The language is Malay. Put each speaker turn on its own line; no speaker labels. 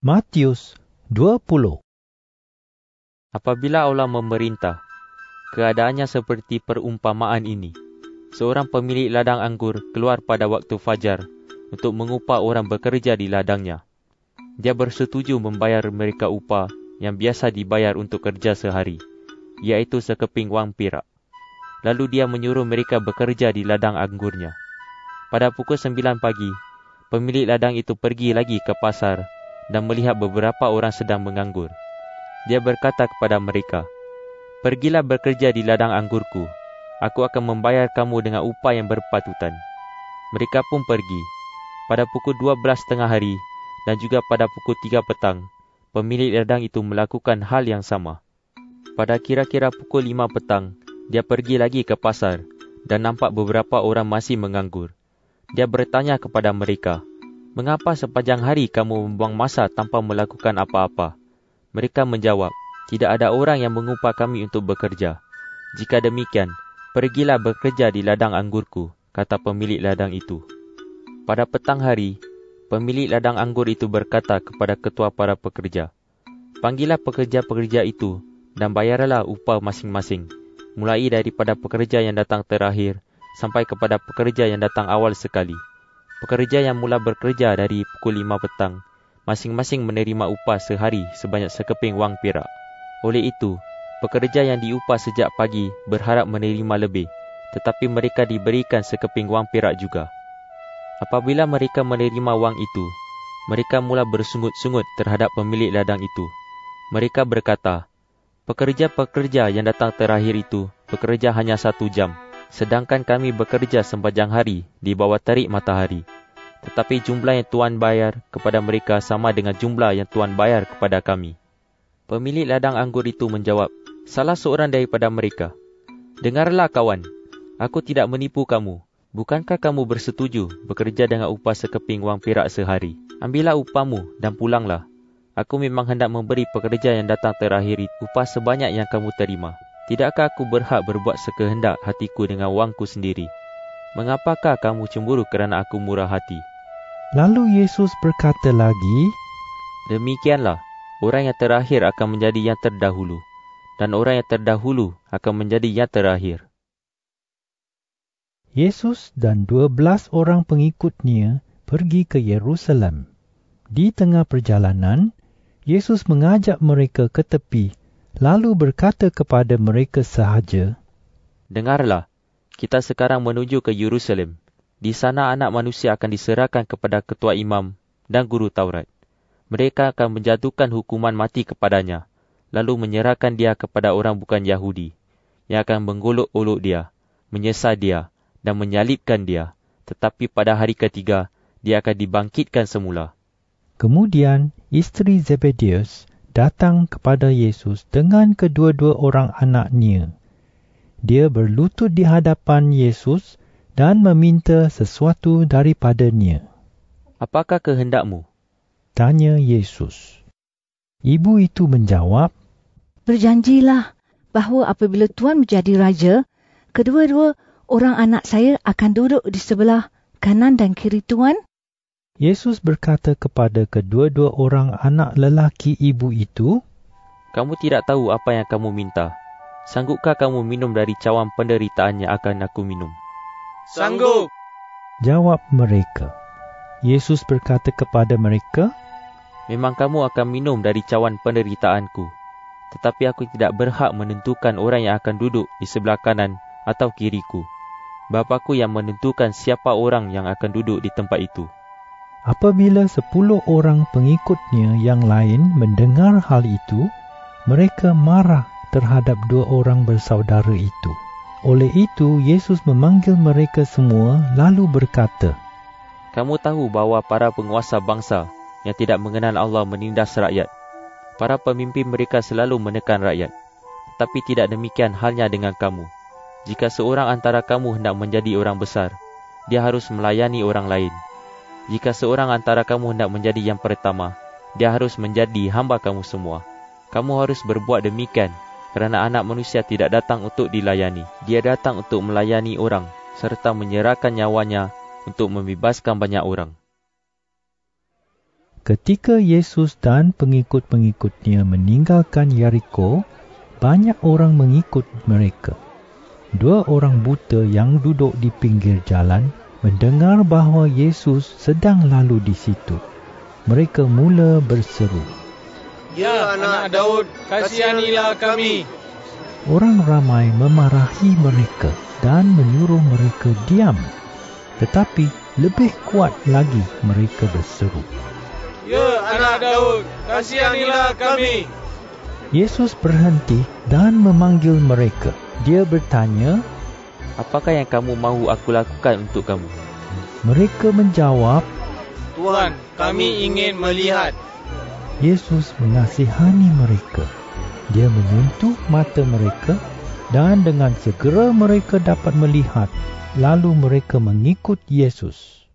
Matius 20.
Apabila Allah memerintah, keadaannya seperti perumpamaan ini. Seorang pemilik ladang anggur keluar pada waktu fajar untuk mengupah orang bekerja di ladangnya. Dia bersetuju membayar mereka upah yang biasa dibayar untuk kerja sehari, iaitu sekeping wang perak. Lalu dia menyuruh mereka bekerja di ladang anggurnya. Pada pukul 9 pagi, pemilik ladang itu pergi lagi ke pasar dan melihat beberapa orang sedang menganggur. Dia berkata kepada mereka, "Pergilah bekerja di ladang anggurku. Aku akan membayar kamu dengan upah yang berpatutan." Mereka pun pergi. Pada pukul 12 tengah hari dan juga pada pukul 3 petang, pemilik ladang itu melakukan hal yang sama. Pada kira-kira pukul 5 petang, dia pergi lagi ke pasar dan nampak beberapa orang masih menganggur. Dia bertanya kepada mereka, "Mengapa sepanjang hari kamu membuang masa tanpa melakukan apa-apa?" Mereka menjawab, "Tidak ada orang yang mengupah kami untuk bekerja." "Jika demikian, pergilah bekerja di ladang anggurku," kata pemilik ladang itu. Pada petang hari, pemilik ladang anggur itu berkata kepada ketua para pekerja, "Panggillah pekerja-pekerja itu dan bayarlah upah masing-masing, mulai daripada pekerja yang datang terakhir sampai kepada pekerja yang datang awal sekali." Pekerja yang mula bekerja dari pukul 5 petang, masing-masing menerima upah sehari sebanyak sekeping wang perak. Oleh itu, pekerja yang diupah sejak pagi berharap menerima lebih, tetapi mereka diberikan sekeping wang perak juga. Apabila mereka menerima wang itu, mereka mula bersungut-sungut terhadap pemilik ladang itu. Mereka berkata, "Pekerja-pekerja yang datang terakhir itu bekerja hanya 1 jam, sedangkan kami bekerja sepanjang hari di bawah terik matahari. Tetapi jumlah yang Tuan bayar kepada mereka sama dengan jumlah yang Tuan bayar kepada kami." Pemilik ladang anggur itu menjawab, salah seorang daripada mereka, "Dengarlah kawan, aku tidak menipu kamu. Bukankah kamu bersetuju bekerja dengan upah sekeping wang perak sehari? Ambillah upahmu dan pulanglah. Aku memang hendak memberi pekerja yang datang terakhir upah sebanyak yang kamu terima. Tidakkah aku berhak berbuat sekehendak hatiku dengan wangku sendiri? Mengapakah kamu cemburu kerana aku murah hati?"
Lalu Yesus berkata lagi,
"Demikianlah, orang yang terakhir akan menjadi yang terdahulu, dan orang yang terdahulu akan menjadi yang terakhir."
Yesus dan 12 orang pengikutnya pergi ke Yerusalem. Di tengah perjalanan, Yesus mengajak mereka ke tepi, lalu berkata kepada mereka sahaja,
"Dengarlah, kita sekarang menuju ke Yerusalem. Di sana anak manusia akan diserahkan kepada ketua imam dan guru Taurat. Mereka akan menjatuhkan hukuman mati kepadanya, lalu menyerahkan dia kepada orang bukan Yahudi, yang akan menggolok-olok dia, menyesal dia, dan menyalibkan dia. Tetapi pada hari ketiga, dia akan dibangkitkan semula."
Kemudian isteri Zebedeus datang kepada Yesus dengan kedua-dua orang anaknya. Dia berlutut di hadapan Yesus dan meminta sesuatu daripadanya.
"Apakah kehendakmu?"
tanya Yesus. Ibu itu menjawab,
"Berjanjilah bahawa apabila Tuan menjadi raja, kedua-dua orang anak saya akan duduk di sebelah kanan dan kiri Tuan."
Yesus berkata kepada kedua-dua orang anak lelaki ibu itu,
"Kamu tidak tahu apa yang kamu minta. Sanggupkah kamu minum dari cawan penderitaan yang akan aku minum?"
"Sanggup,"
jawab mereka. Yesus berkata kepada mereka,
"Memang kamu akan minum dari cawan penderitaanku, tetapi aku tidak berhak menentukan orang yang akan duduk di sebelah kanan atau kiriku. Bapaku yang menentukan siapa orang yang akan duduk di tempat itu."
Apabila 10 orang pengikutnya yang lain mendengar hal itu, mereka marah terhadap 2 orang bersaudara itu. Oleh itu, Yesus memanggil mereka semua lalu berkata,
"Kamu tahu bahawa para penguasa bangsa yang tidak mengenal Allah menindas rakyat. Para pemimpin mereka selalu menekan rakyat. Tetapi tidak demikian halnya dengan kamu. Jika seorang antara kamu hendak menjadi orang besar, dia harus melayani orang lain. Jika seorang antara kamu hendak menjadi yang pertama, dia harus menjadi hamba kamu semua. Kamu harus berbuat demikian, kerana anak manusia tidak datang untuk dilayani. Dia datang untuk melayani orang, serta menyerahkan nyawanya untuk membebaskan banyak orang."
Ketika Yesus dan pengikut-pengikutnya meninggalkan Yeriko, banyak orang mengikut mereka. 2 orang buta yang duduk di pinggir jalan mendengar bahawa Yesus sedang lalu di situ. Mereka mula berseru,
"Ya anak Daud, kasihanilah kami."
Orang ramai memarahi mereka dan menyuruh mereka diam. Tetapi lebih kuat lagi mereka berseru,
"Ya anak Daud, kasihanilah kami."
Yesus berhenti dan memanggil mereka. Dia bertanya,
Apakah yang kamu mahu aku lakukan untuk kamu?
Mereka menjawab,
"Tuan, kami ingin melihat."
Yesus mengasihani mereka. Dia menyentuh mata mereka dan dengan segera mereka dapat melihat. Lalu mereka mengikut Yesus.